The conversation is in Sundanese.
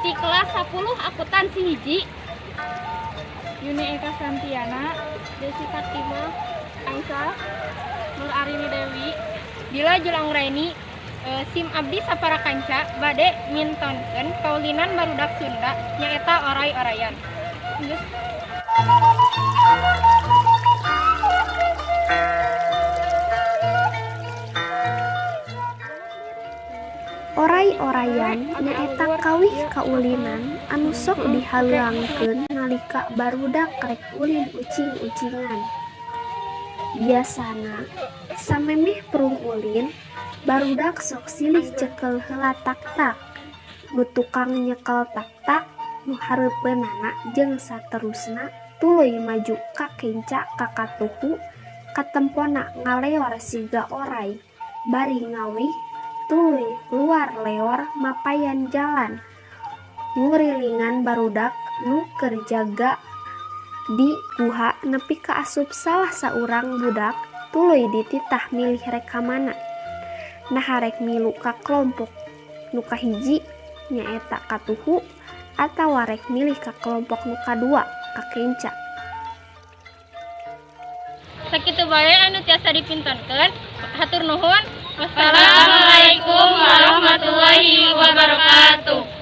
Ti kelas 10 akuntansi hiji. Yuni Eka Santiana, Desi Fatimah, Aisyah, Nur Arini Dewi, Dila Julang Raini, SIM abdi sapara kanca bade mintonkeun kaulinan barudak Sunda nyaeta oray-orayan. Geus. Oray-orayan nyaeta kawih kaulinan anu sok dihalangkeun nalika barudak rek ulin ucing-ucingan. Biasana samemeh perung ulin barudak sok silih cekel heula tak-tak, nu tukang nyekel tak-tak nu hareupeunana jeung saterusna tuluy maju ka kenca ka katuhu katempona ngaleor siga oray bari ngawih tuluy luar leor mapayan jalan ngurilingan barudak nu keur jaga di guha nepi ka asup salah saurang budak tuluy dititah milih rek ka mana. Nah rek milu ka kelompok nu kahiji nyaeta katuhu atawa rek milih ka kelompok nu kadua ka kenca. Sakitu bae anu tiasa dipintonkeun. Hatur nuhun. Wassalamualaikum warahmatullahi wabarakatuh.